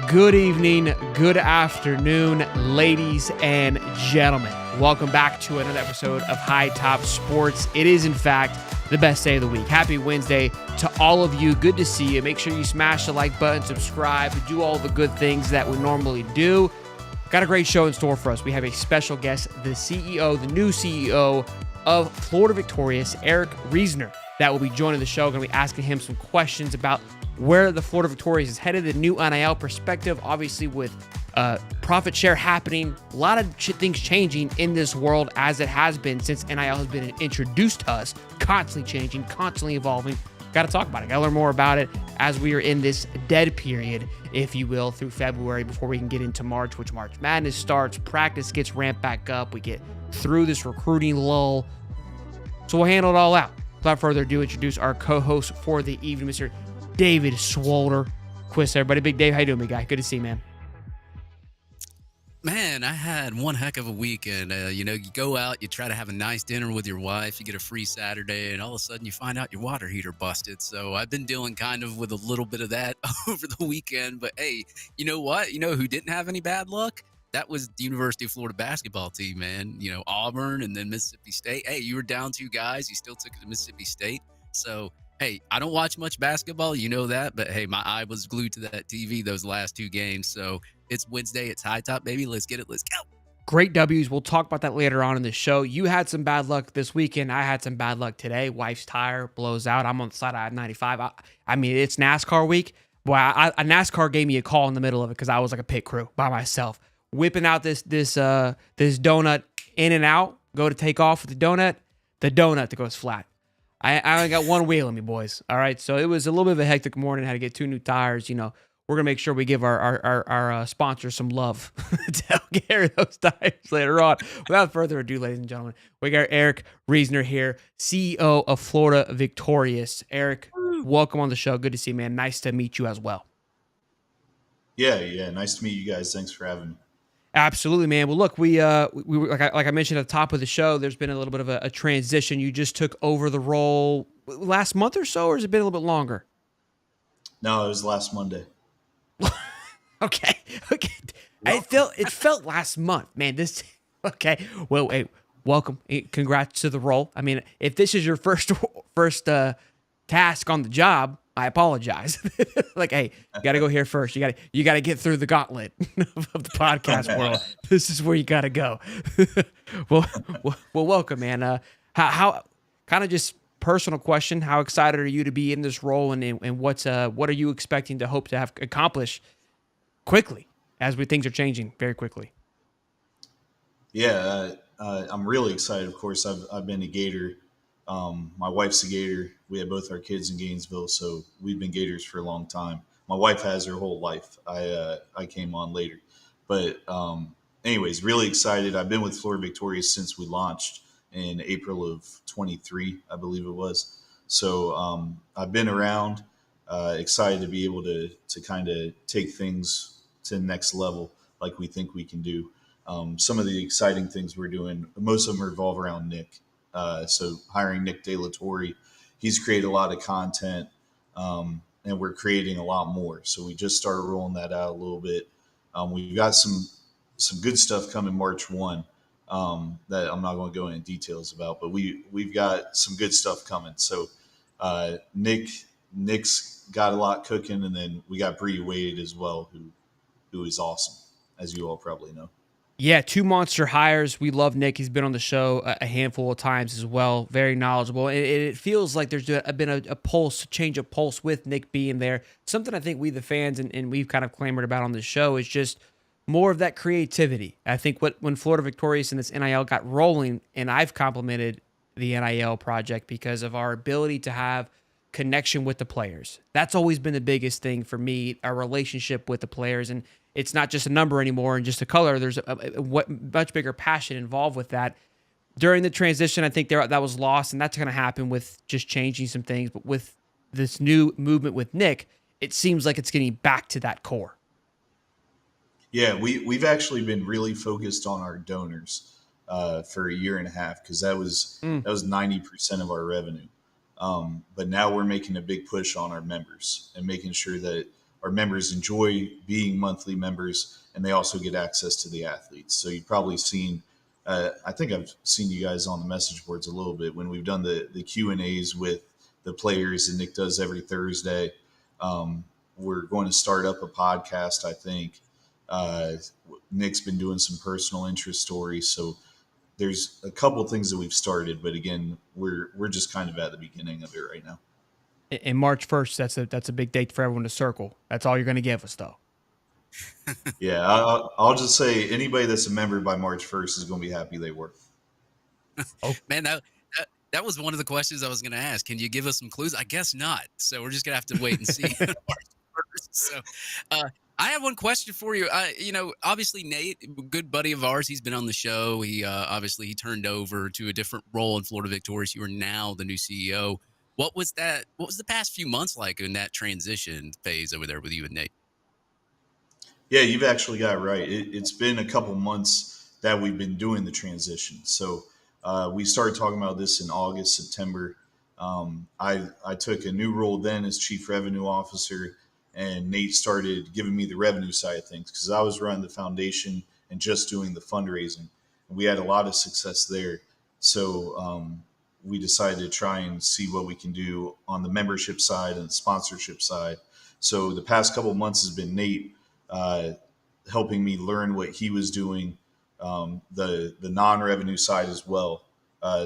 Good evening, good afternoon, ladies and gentlemen. Welcome back to another episode of High Top Sports. It is, in fact, the best day of the week. Happy Wednesday to all of you. Good to see you. Make sure you smash the like button, subscribe, do all the good things that we normally do. Got a great show in store for us. We have a special guest, the new CEO of Florida Victorious, Eric Reisner, that will be joining the show. Going to be asking him some questions about where the Florida Victorious is headed, the new NIL perspective, obviously with profit share happening, a lot of things changing in this world as it has been since NIL has been introduced to us, constantly changing, constantly evolving. Got to talk about it. Got to learn more about it as we are in this dead period, if you will, through February before we can get into March, which March Madness starts, practice gets ramped back up, we get through this recruiting lull. So we'll handle it all out. Without further ado, introduce our co-host for the evening, Mr. David Swolder. Quiz, everybody. Big Dave, how you doing, big guy? Good to see you, man. Man, I had one heck of a weekend. You go out, you try to have a nice dinner with your wife, you get a free Saturday, and all of a sudden you find out your water heater busted. So I've been dealing kind of with a little bit of that over the weekend. But hey, you know what? You know who didn't have any bad luck? That was the University of Florida basketball team, man. Auburn and then Mississippi State. Hey, you were down 2 guys. You still took it to Mississippi State. So hey, I don't watch much basketball, you know that, but hey, my eye was glued to that TV those last 2 games. So it's Wednesday, it's High Top, baby. Let's get it, let's go. Great W's. We'll talk about that later on in the show. You had some bad luck this weekend. I had some bad luck today. Wife's tire blows out. I'm on the side of I-95. I mean, it's NASCAR week. Boy, a NASCAR gave me a call in the middle of it because I was like a pit crew by myself, whipping out this donut in and out. Go to take off with the donut that goes flat. I only got one wheel in me, boys. All right, so it was a little bit of a hectic morning. Had to get 2 new tires. We're gonna make sure we give our sponsors some love to help carry those tires later on. Without further ado, ladies and gentlemen, we got Eric Reisner here, CEO of Florida Victorious. Eric, welcome on the show. Good to see you, man. Nice to meet you as well. Yeah. Nice to meet you guys. Thanks for having me. Absolutely, man. Well, look, we were, like I mentioned at the top of the show, there's been a little bit of a transition. You just took over the role last month or so, or has it been a little bit longer? No, it was last Monday. Okay. It felt last month, man. Okay. Well, hey, welcome. Congrats to the role. I mean, if this is your first task on the job, I apologize. Like, hey, you got to go here first. You got to get through the gauntlet of the podcast world. This is where you got to go. well, welcome, man. How kind of just personal question? How excited are you to be in this role, and what are you expecting to hope to have accomplished quickly as things are changing very quickly? Yeah, I'm really excited. Of course, I've been a Gator. My wife's a Gator. We have both our kids in Gainesville, so we've been Gators for a long time. My wife has her whole life. I came on later, but anyways, really excited. I've been with Florida Victorious since we launched in April of 23, I believe it was. So I've been around. Excited to be able to kind of take things to the next level, like we think we can do. Some of the exciting things we're doing, most of them revolve around Nick. So hiring Nick De La Torre, he's created a lot of content, and we're creating a lot more. So we just started rolling that out a little bit. We've got some good stuff coming March 1 that I'm not going to go into details about, but we've got some good stuff coming. So Nick's got a lot cooking, and then we got Bree Wade as well, who is awesome, as you all probably know. Yeah, 2 monster hires. We love Nick. He's been on the show a handful of times as well. Very knowledgeable. And it feels like there's been a change of pulse with Nick being there. Something I think we, the fans, and we've kind of clamored about on the show is just more of that creativity. I think when Florida Victorious and this NIL got rolling, and I've complimented the NIL project because of our ability to have connection with the players. That's always been the biggest thing for me, our relationship with the players. And it's not just a number anymore and just a color. There's a much bigger passion involved with that. During the transition, I think that was lost, and that's going to happen with just changing some things. But with this new movement with Nick, it seems like it's getting back to that core. Yeah, we've actually been really focused on our donors for a year and a half because that was 90% of our revenue. But now we're making a big push on our members and making sure that our members enjoy being monthly members, and they also get access to the athletes. So you've probably seen, I think I've seen you guys on the message boards a little bit when we've done the Q&As with the players, and Nick does every Thursday. We're going to start up a podcast, I think. Nick's been doing some personal interest stories. So there's a couple of things that we've started, but again, we're just kind of at the beginning of it right now. In March 1st, that's a big date for everyone to circle. That's all you're going to give us, though. Yeah, I'll just say anybody that's a member by March 1st is going to be happy they were. Oh, Man, that was one of the questions I was going to ask. Can you give us some clues? I guess not. So we're just going to have to wait and see. So, I have one question for you. Obviously Nate, good buddy of ours, he's been on the show. He obviously he turned over to a different role in Florida Victorious. You are now the new CEO. What was that? What was the past few months like in that transition phase over there with you and Nate? Yeah, you've actually got it right. It's been a couple months that we've been doing the transition. So we started talking about this in August, September. I took a new role then as Chief Revenue Officer, and Nate started giving me the revenue side of things because I was running the foundation and just doing the fundraising. We had a lot of success there. So we decided to try and see what we can do on the membership side and the sponsorship side. So the past couple of months has been Nate helping me learn what he was doing, the non-revenue side as well,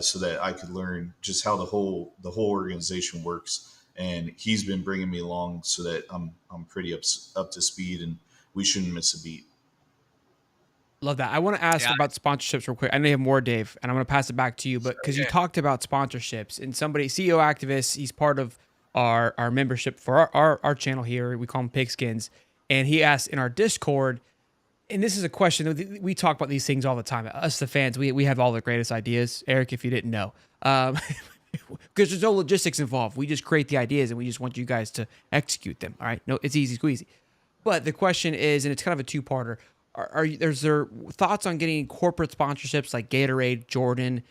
so that I could learn just how the whole organization works. And he's been bringing me along so that I'm pretty up to speed, and we shouldn't miss a beat. love that. I want to ask Yeah. about sponsorships real quick. I know you have more, Dave, and I'm going to pass it back to you. But because you talked about sponsorships, and somebody, CEO activist, he's part of our membership for our channel here. We call him Pigskins. And he asked in our Discord, and this is a question that we talk about these things all the time. Us, the fans, we have all the greatest ideas. Eric, if you didn't know, because there's no logistics involved. We just create the ideas, and we just want you guys to execute them. All right, no, it's easy squeezy. But the question is, and it's kind of a two-parter: Is there thoughts on getting corporate sponsorships like Gatorade, Jordan,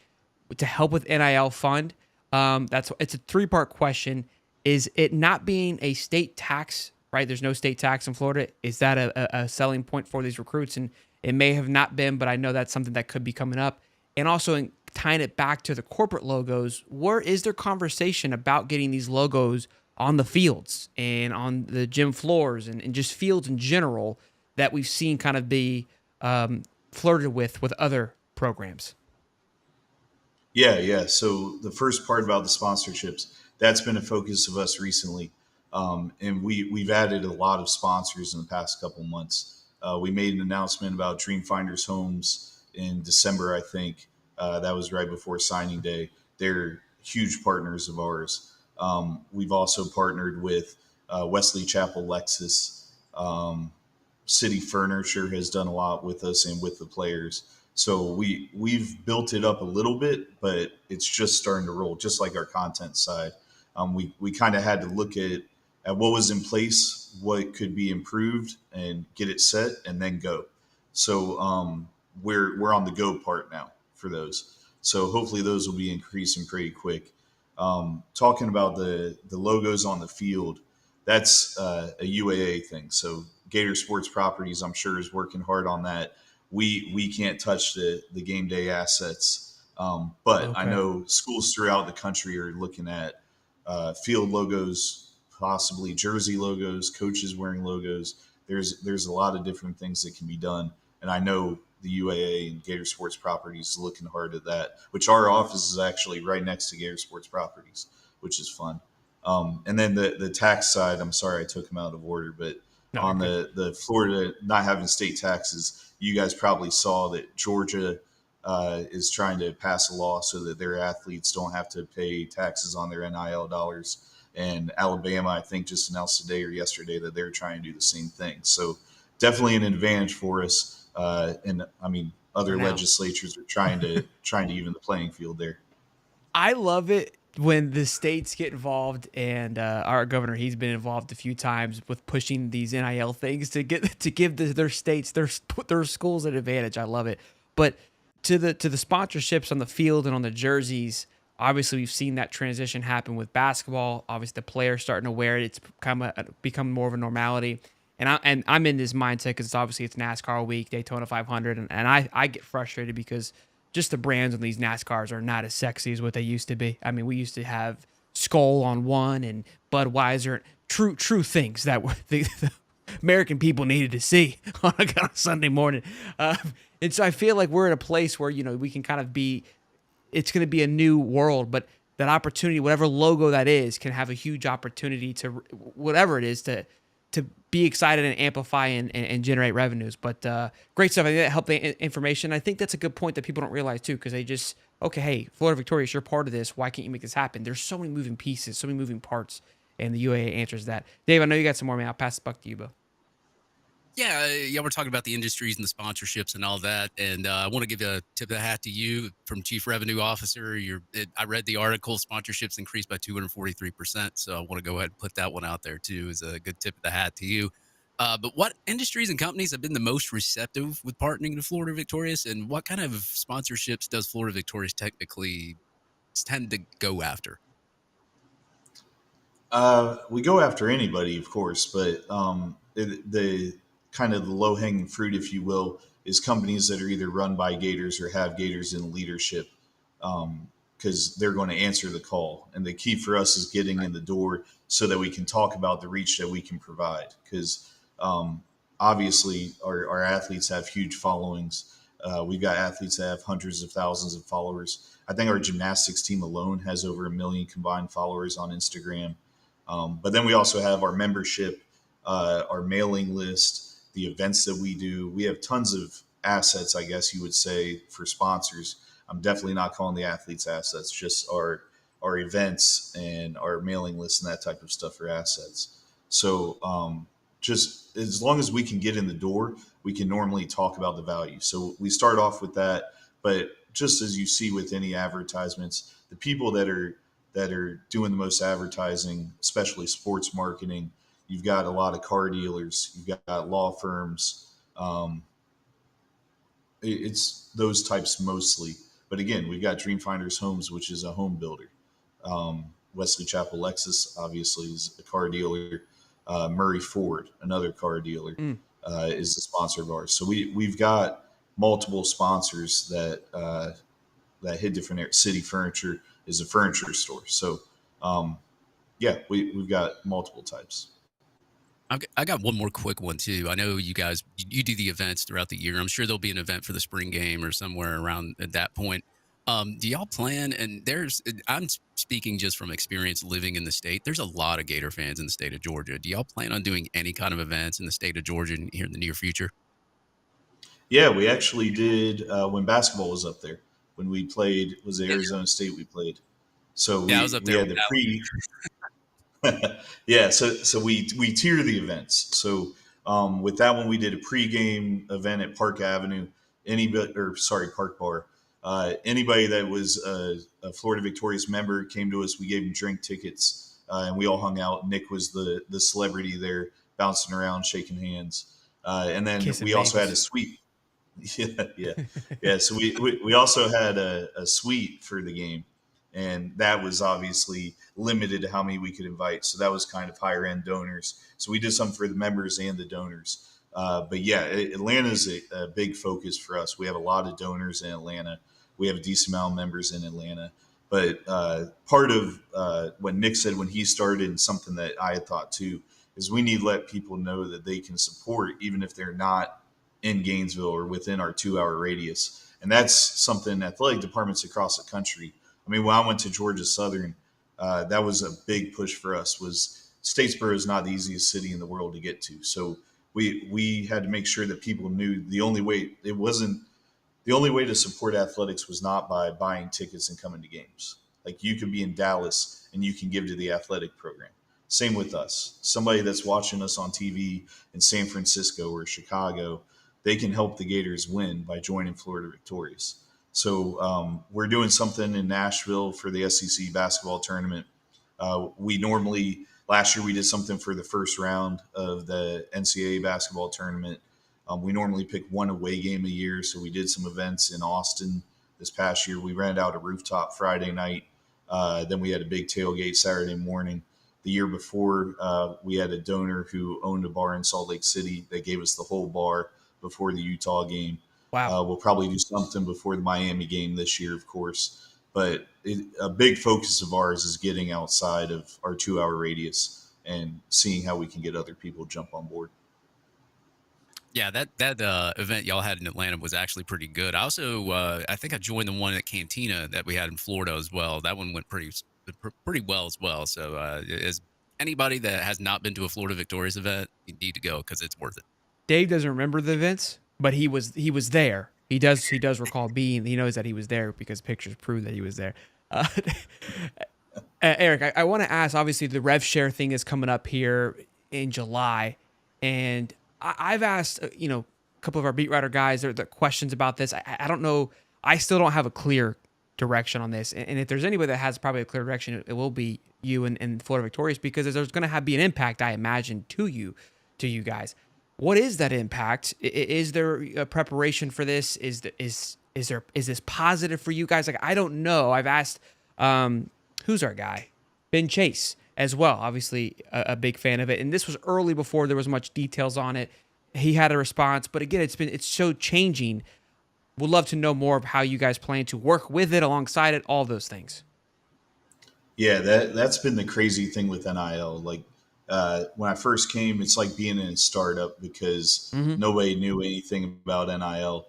to help with NIL fund? It's a three-part question. Is it not being a state tax? Right, there's no state tax in Florida. Is that a selling point for these recruits? And it may have not been, but I know that's something that could be coming up. And also in tying it back to the corporate logos, where is there conversation about getting these logos on the fields and on the gym floors and just fields in general that we've seen kind of be flirted with other programs? Yeah. So the first part about the sponsorships, that's been a focus of us recently. And we've added a lot of sponsors in the past couple months. We made an announcement about Dreamfinders Homes in December, I think. That was right before signing day. They're huge partners of ours. We've also partnered with Wesley Chapel Lexus. City Furniture has done a lot with us and with the players. So we've built it up a little bit, but it's just starting to roll, just like our content side. We kind of had to look at what was in place, what could be improved, and get it set, and then go. So we're on the go part now for those. So hopefully those will be increasing pretty quick. Talking about the logos on the field, that's a UAA thing. So Gator Sports Properties, I'm sure, is working hard on that. We can't touch the game day assets, but Okay. I know schools throughout the country are looking at field logos, possibly jersey logos, coaches wearing logos. There's a lot of different things that can be done, and I know the UAA and Gator Sports Properties is looking hard at that. Which our office is actually right next to Gator Sports Properties, which is fun. And then the tax side, I'm sorry I took them out of order, but No, on you're the Florida not having state taxes, you guys probably saw that Georgia is trying to pass a law so that their athletes don't have to pay taxes on their NIL dollars. And Alabama, I think, just announced today or yesterday that they're trying to do the same thing. So definitely an advantage for us. And I mean, other Now. legislatures are trying to even the playing field there. I love it when the states get involved, and our governor, he's been involved a few times with pushing these NIL things to give their states, their schools an advantage. I love it. But to the sponsorships on the field and on the jerseys, Obviously, we've seen that transition happen with basketball. Obviously, the players starting to wear it. It's become more of a normality. And I'm in this mindset because obviously it's NASCAR week, Daytona 500, and I get frustrated because just the brands on these NASCARs are not as sexy as what they used to be. I mean, we used to have Skull on one and Budweiser, true things that were the American people needed to see on a Sunday morning. And so I feel like we're in a place where we can kind of be. It's going to be a new world, but that opportunity, whatever logo that is, can have a huge opportunity to whatever it is to be excited and amplify and generate revenues. But great stuff. I think that helped the information. I think that's a good point that people don't realize too, because they just, okay, hey, Florida Victorious, you're part of this. Why can't you make this happen? There's so many moving pieces, so many moving parts, and the UAA answers that. Dave, I know you got some more, man. I'll pass the buck to you, Bo. Yeah, we're talking about the industries and the sponsorships and all that. And I want to give a tip of the hat to you from Chief Revenue Officer. I read the article, sponsorships increased by 243%. So I want to go ahead and put that one out there too as a good tip of the hat to you. But what industries and companies have been the most receptive with partnering to Florida Victorious? And what kind of sponsorships does Florida Victorious technically tend to go after? We go after anybody, of course, but the kind of the low hanging fruit, if you will, is companies that are either run by Gators or have Gators in leadership, because they're going to answer the call. And the key for us is getting in the door so that we can talk about the reach that we can provide. Because obviously, our athletes have huge followings. We've got athletes that have hundreds of thousands of followers. I think our gymnastics team alone has over 1 million combined followers on Instagram. But then we also have our membership, our mailing list, the events that we do. We have tons of assets, I guess you would say, for sponsors. I'm definitely not calling the athletes assets, just our events and our mailing list and that type of stuff are assets. So just as long as we can get in the door, we can normally talk about the value. So we start off with that. But just as you see with any advertisements, the people that are doing the most advertising, especially sports marketing. You've got a lot of car dealers, you've got law firms. It's those types mostly. But again, we've got Dreamfinders Homes, which is a home builder. Wesley Chapel Lexus, obviously, is a car dealer. Murray Ford, another car dealer, is the sponsor of ours. So we've got multiple sponsors that hit different areas. City Furniture is a furniture store. So, we've got multiple types. I got one more quick one too. I know you guys, you do the events throughout the year. I'm sure there'll be an event for the spring game or somewhere around at that point. Do y'all plan? And I'm speaking just from experience living in the state. There's a lot of Gator fans in the state of Georgia. Do y'all plan on doing any kind of events in the state of Georgia here in the near future? Yeah, we actually did when basketball was up there. When we played, was it Arizona State we played? So Yeah, I was up we there. had the pre. Yeah, so we tier the events. So with that one, we did a pregame event at Park Avenue. Park Bar. Anybody that was a Florida Victorious member came to us. We gave them drink tickets, and we all hung out. Nick was the celebrity there, bouncing around, shaking hands, and then Kissing we also had a babies. suite. Yeah. So we also had a suite for the game, and that was obviously limited to how many we could invite. So that was kind of higher end donors. So we did something for the members and the donors. But yeah, Atlanta's a big focus for us. We have a lot of donors in Atlanta. We have a decent amount of members in Atlanta. But part of what Nick said when he started, and something that I had thought too, is we need to let people know that they can support even if they're not in Gainesville or within our 2 hour radius. And that's something athletic departments across the country. I mean, when I went to Georgia Southern, that was a big push for us. Was Statesboro is not the easiest city in the world to get to. So we had to make sure that people knew the only way to support athletics was not by buying tickets and coming to games. Like you could be in Dallas and you can give to the athletic program. Same with us. Somebody that's watching us on TV in San Francisco or Chicago, they can help the Gators win by joining Florida Victorious. So we're doing something in Nashville for the SEC basketball tournament. Last year we did something for the first round of the NCAA basketball tournament. We normally pick one away game a year. So we did some events in Austin this past year. We rented out a rooftop Friday night. Then we had a big tailgate Saturday morning. The year before, we had a donor who owned a bar in Salt Lake City that gave us the whole bar before the Utah game. Wow. We'll probably do something before the Miami game this year, of course. But a big focus of ours is getting outside of our 2 hour radius and seeing how we can get other people to jump on board. Yeah, that event y'all had in Atlanta was actually pretty good. I also, I think I joined the one at Cantina that we had in Florida as well. That one went pretty well as well. So, as anybody that has not been to a Florida Victorious event, you need to go because it's worth it. Dave doesn't remember the events, but he was there. He does recall being. He knows that he was there because pictures prove that he was there. Uh, Eric, I want to ask. Obviously, the rev share thing is coming up here in July, and I've asked a couple of our beat writer guys the questions about this. I don't know. I still don't have a clear direction on this, and if there's anybody that has probably a clear direction, it will be you and Florida Victorious, because there's going to be an impact, I imagine, to you guys. What is that impact? Is there a preparation for this? Is this positive for you guys? Like, I don't know. I've asked, who's our guy? Ben Chase as well. Obviously a big fan of it. And this was early before there was much details on it. He had a response, but again, it's so changing. Would love to know more of how you guys plan to work with it, alongside it, all those things. Yeah, that's been the crazy thing with NIL. Like, when I first came, it's like being in a startup because nobody knew anything about NIL.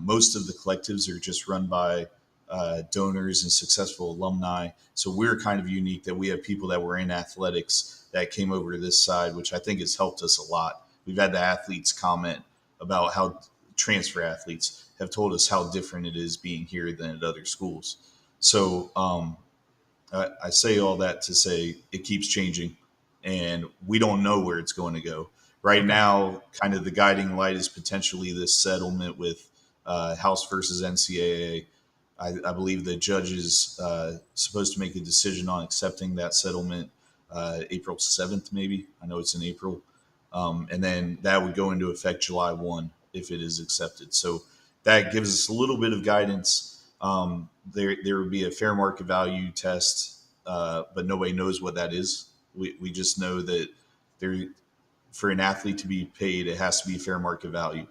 Most of the collectives are just run by donors and successful alumni. So we're kind of unique that we have people that were in athletics that came over to this side, which I think has helped us a lot. We've had the athletes comment about how transfer athletes have told us how different it is being here than at other schools. So I say all that to say it keeps changing, and we don't know where it's going to go. Right now, kind of the guiding light is potentially this settlement with House versus NCAA. I believe the judge is supposed to make a decision on accepting that settlement April 7th, maybe. I know it's in April. And then that would go into effect July 1 if it is accepted. So that gives us a little bit of guidance. There would be a fair market value test, but nobody knows what that is. We just know that for an athlete to be paid, it has to be fair market value.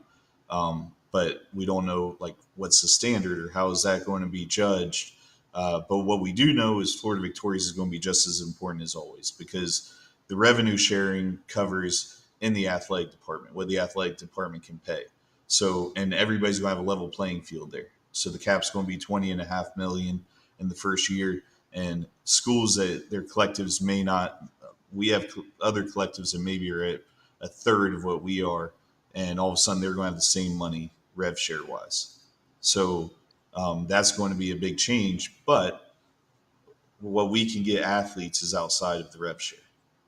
But we don't know like what's the standard or how is that going to be judged. But what we do know is Florida Victorious is going to be just as important as always, because the revenue sharing covers in the athletic department what the athletic department can pay. So, and everybody's going to have a level playing field there. So the cap's going to be $20.5 million in the first year, and schools that their collectives may not. We have other collectives that maybe are at a third of what we are, and all of a sudden they're going to have the same money rev share wise. So that's going to be a big change. But what we can get athletes is outside of the rev share.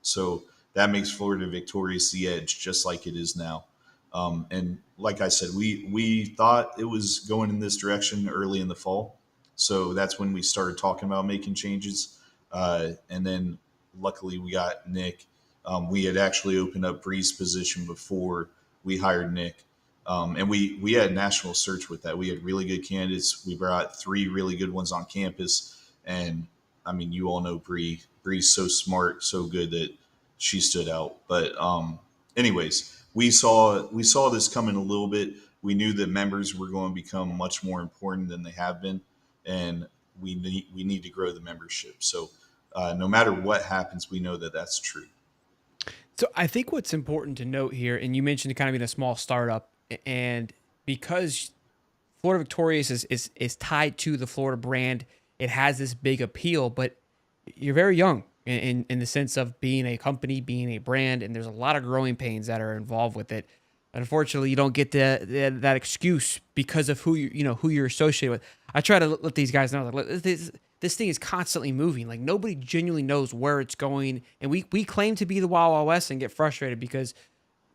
So that makes Florida Victorious the edge, just like it is now. And like I said, we thought it was going in this direction early in the fall. So that's when we started talking about making changes. And then luckily we got Nick. We had actually opened up Bree's position before we hired Nick. And we had national search with that. We had really good candidates. We brought 3 really good ones on campus. And I mean, you all know Bree. Bree's so smart, so good that she stood out. But anyways, we saw this coming a little bit. We knew that members were going to become much more important than they have been, and we need to grow the membership. So no matter what happens, we know that that's true. So I think what's important to note here, and you mentioned kind of being a small startup, and because Florida Victorious is tied to the Florida brand, it has this big appeal, but you're very young in the sense of being a company, being a brand, and there's a lot of growing pains that are involved with it. Unfortunately, you don't get that excuse because of who you're associated with. I try to let these guys know that this thing is constantly moving. Like, nobody genuinely knows where it's going, and we claim to be the Wild Wild West and get frustrated because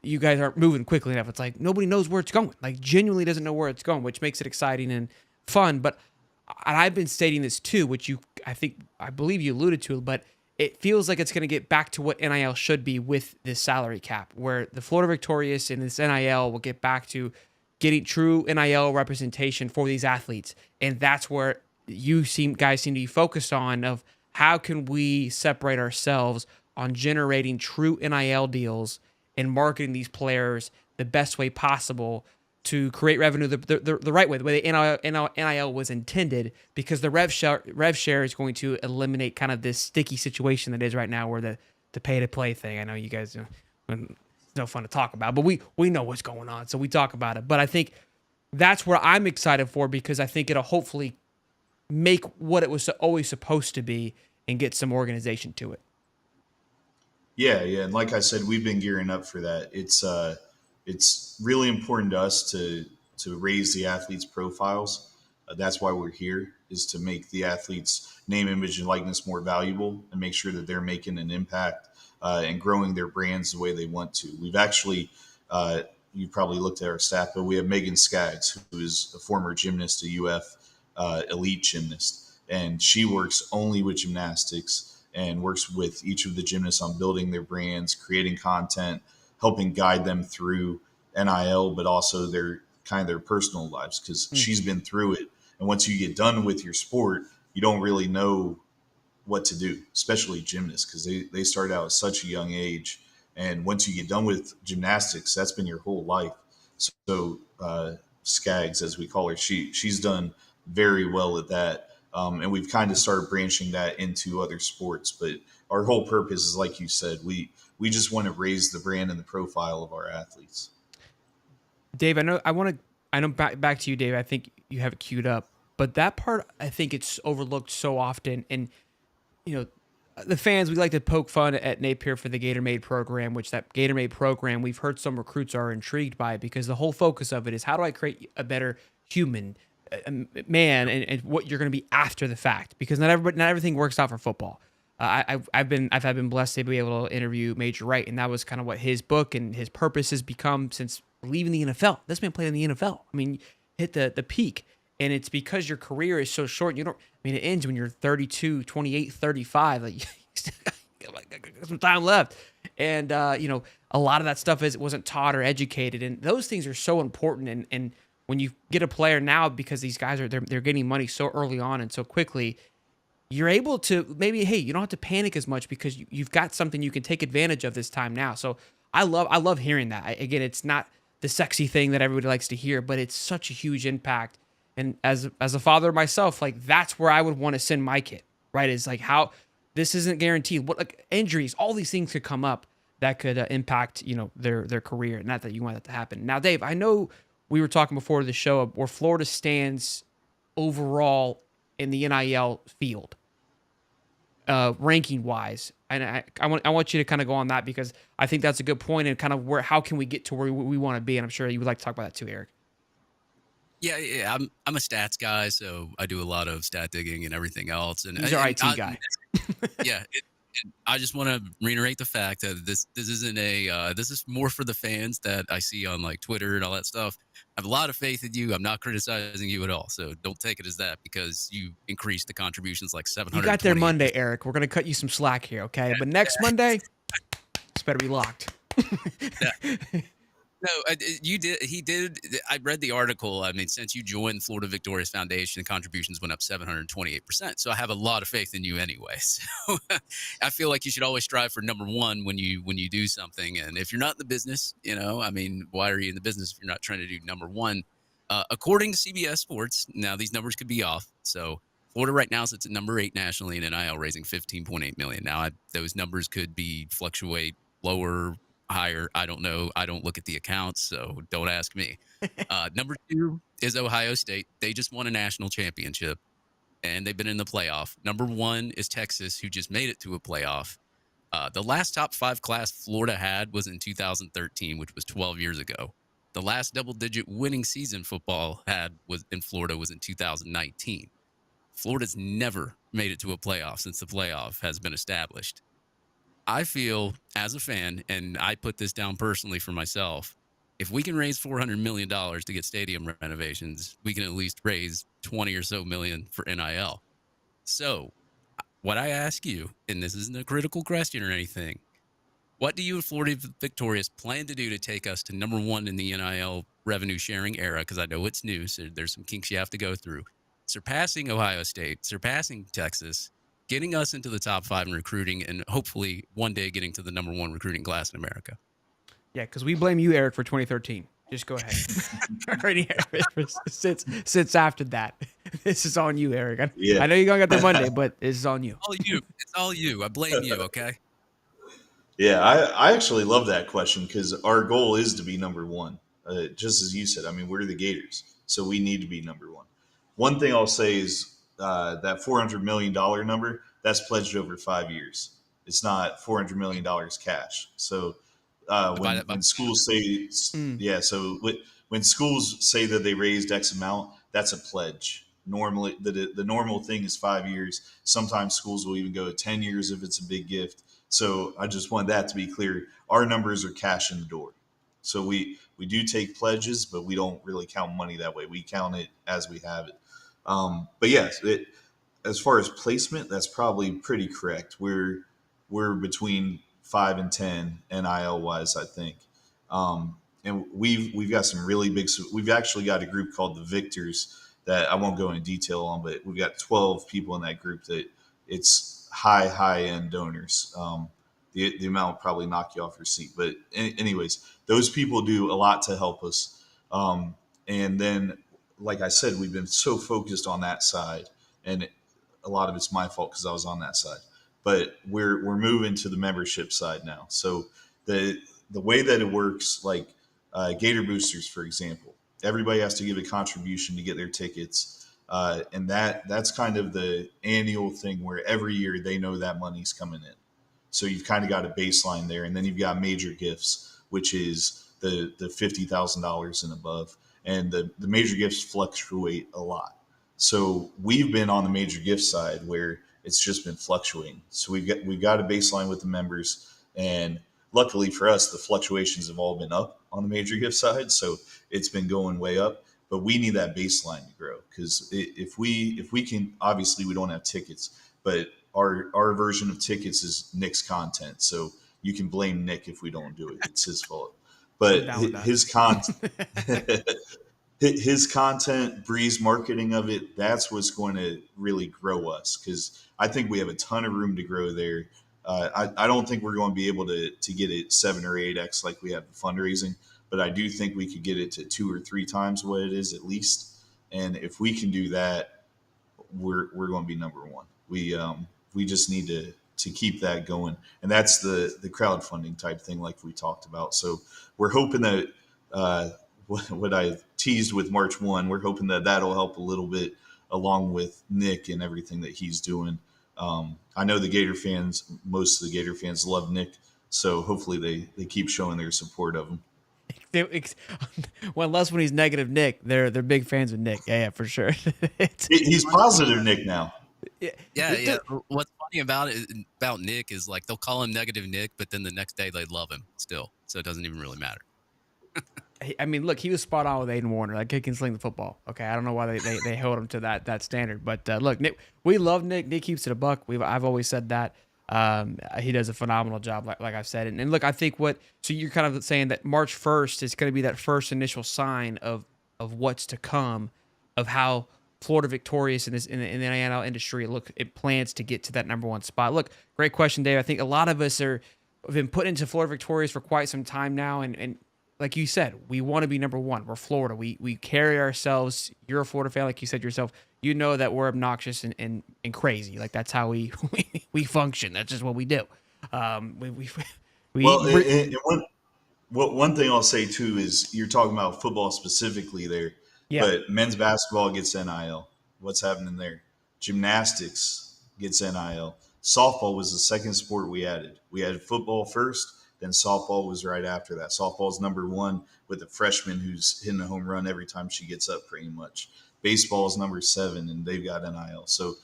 you guys aren't moving quickly enough. It's like nobody knows where it's going. Like, genuinely doesn't know where it's going, which makes it exciting and fun. But I've been stating this too, which I believe you alluded to, but it feels like it's going to get back to what NIL should be with this salary cap, where the Florida Victorious and this NIL will get back to getting true NIL representation for these athletes. And that's where guys seem to be focused on of how can we separate ourselves on generating true NIL deals and marketing these players the best way possible to create revenue the right way, the way the NIL was intended, because the rev share is going to eliminate kind of this sticky situation that is right now where the pay to play thing. I know you guys, it's no fun to talk about, but we know what's going on, so we talk about it. But I think that's where I'm excited for, because I think it'll hopefully make what it was always supposed to be and get some organization to it. Yeah, yeah, and like I said, we've been gearing up for that. It's really important to us to raise the athletes' profiles. That's why we're here, is to make the athletes' name, image, and likeness more valuable, and make sure that they're making an impact and growing their brands the way they want to. We've actually, you probably looked at our staff, but we have Megan Skaggs, who is a former gymnast, a UF elite gymnast, and she works only with gymnastics and works with each of the gymnasts on building their brands, creating content, helping guide them through NIL, but also their personal lives, because she's been through it. And once you get done with your sport, you don't really know what to do, especially gymnasts, because they start out at such a young age. And once you get done with gymnastics, that's been your whole life. So Skaggs, as we call her, she's done very well at that. And we've kind of started branching that into other sports. But our whole purpose is, like you said, we just want to raise the brand and the profile of our athletes. Dave, I know back to you, Dave. I think you have it queued up, but that part, I think it's overlooked so often. And, the fans, we like to poke fun at Napier for the Gatorade program, which that Gatorade program, we've heard some recruits are intrigued by, because the whole focus of it is how do I create a better human man, and what you're going to be after the fact, because not everything works out for football. I've been blessed to be able to interview Major Wright, and that was kind of what his book and his purpose has become since leaving the NFL. This man played in the NFL. I mean, hit the peak, and it's because your career is so short. It ends when you're 32, 28, 35. Like, you still got some time left, and a lot of that stuff wasn't taught or educated, and those things are so important. And when you get a player now, because these guys they're getting money so early on and so quickly, you're able to maybe, hey, you don't have to panic as much, because you've got something you can take advantage of this time now. So I love hearing that. Again, it's not the sexy thing that everybody likes to hear, but it's such a huge impact. And as a father myself, like, that's where I would want to send my kid, right? Is like, how this isn't guaranteed. What, like, injuries, all these things could come up that could impact, their career. Not that you want that to happen. Now, Dave, I know we were talking before the show where Florida stands overall in the NIL field, ranking wise, and I want you to kind of go on that, because I think that's a good point, and kind of how can we get to where we want to be, and I'm sure you would like to talk about that too, Eric. Yeah, I'm a stats guy, so I do a lot of stat digging and everything else. And he's our IT guy. Yeah, I just want to reiterate the fact that this isn't this is more for the fans that I see on like Twitter and all that stuff. I have a lot of faith in you. I'm not criticizing you at all, so don't take it as that, because you increased the contributions like 700. You got there Monday, Eric. We're gonna cut you some slack here, okay? But next Monday, it's better be locked. No, you did. He did. I read the article. I mean, since you joined Florida Victorious Foundation, the contributions went up 728%. So I have a lot of faith in you anyway. So I feel like you should always strive for number one when you do something. And if you're not in the business, I mean, why are you in the business if you're not trying to do number one? According to CBS Sports, now these numbers could be off. So Florida right now sits at number 8 nationally in NIL, raising $15.8 million. Now those numbers could fluctuate lower, higher. I don't know. I don't look at the accounts, so don't ask me. Number 2 is Ohio State. They just won a national championship, and they've been in the playoff. Number 1 is Texas, who just made it to a playoff. The last top 5 class Florida had was in 2013, which was 12 years ago. The last double-digit winning season football was in 2019. Florida's never made it to a playoff since the playoff has been established. I feel, as a fan, and I put this down personally for myself, if we can raise $400 million to get stadium renovations, we can at least raise 20 or so million for NIL. So what I ask you, and this isn't a critical question or anything, what do you and Florida Victorious plan to do to take us to number 1 in the NIL revenue sharing era? Because I know it's new, so there's some kinks you have to go through. surpassing Ohio State, surpassing Texas, getting us into the top 5 in recruiting, and hopefully one day getting to the number 1 recruiting class in America. Yeah, because we blame you, Eric, for 2013. Just go ahead. Already, since after that, this is on you, Eric. Yeah. I know you're gonna get there Monday, but this is on you. All you. It's all you. I blame you, okay? Yeah, I actually love that question because our goal is to be number one. Just as you said, I mean, we're the Gators, so we need to be number one. One thing I'll say is that $400 million number, that's pledged over 5 years. It's not $400 million cash. So Divide that by when schools say, Mm. yeah, so when schools say that they raised X amount, that's a pledge. Normally, the normal thing is 5 years. Sometimes schools will even go 10 years if it's a big gift. So I just want that to be clear. Our numbers are cash in the door. So we do take pledges, but we don't really count money that way. We count it as we have it. But yes, as far as placement, that's probably pretty correct. We're between 5 and 10 NIL wise, I think. And we've got some really big. We've actually got a group called the Victors that I won't go into detail on, but we've got 12 people in that group that it's high end donors. The amount will probably knock you off your seat, but anyways, those people do a lot to help us. And then, like I said, we've been so focused on that side, and a lot of it's my fault because I was on that side. But we're moving to the membership side now. So the way that it works, like Gator Boosters, for example, everybody has to give a contribution to get their tickets, and that's kind of the annual thing where every year they know that money's coming in. So you've kind of got a baseline there, and then you've got major gifts, which is the $50,000 and above, and the major gifts fluctuate a lot. So we've been on the major gift side where it's just been fluctuating. So we've got a baseline with the members, and luckily for us, the fluctuations have all been up on the major gift side. So it's been going way up. But we need that baseline to grow because if we can, obviously we don't have tickets, but our version of tickets is Nick's content. So you can blame Nick if we don't do it. It's his fault. But his content. His content, Bree's marketing of it, that's what's going to really grow us because I think we have a ton of room to grow there. I don't think we're going to be able to get it 7 or 8x like we have the fundraising, but I do think we could get it to 2 or 3 times what it is at least. And if we can do that, we're going to be number one. We just need to keep that going, and that's the crowdfunding type thing like we talked about. So we're hoping that what I teased with March 1, we're hoping that that'll help a little bit along with Nick and everything that he's doing. I know the Gator fans, most of the Gator fans love Nick, so hopefully they keep showing their support of him. Well, unless when he's negative Nick, they're big fans of Nick. Yeah, for sure. He's positive Nick now. Yeah. What's funny about Nick is like they'll call him negative Nick, but then the next day they love him still, so it doesn't even really matter. I mean, look, he was spot on with Aiden Warner. Like, he can sling the football. Okay, I don't know why they held him to that standard. But look, Nick, we love Nick. Nick keeps it a buck. I've always said that. He does a phenomenal job, like I've said. And look, I think so you're kind of saying that March 1st is going to be that first initial sign of what's to come, of how Florida victorious in the NIL industry. Look, it plans to get to that number one spot. Look, great question, Dave. I think a lot of us have been put into Florida victorious for quite some time now, and like you said, we want to be number one. We're Florida. We carry ourselves. You're a Florida fan, like you said yourself. You know that we're obnoxious and crazy. Like, that's how we function. That's just what we do. One thing I'll say too is you're talking about football specifically there, yeah. But men's basketball gets NIL. What's happening there? Gymnastics gets NIL. Softball was the second sport we added. We added football first. Then softball was right after that. Softball's number one with a freshman who's hitting a home run every time she gets up, pretty much. Baseball is number 7, and they've got NIL. So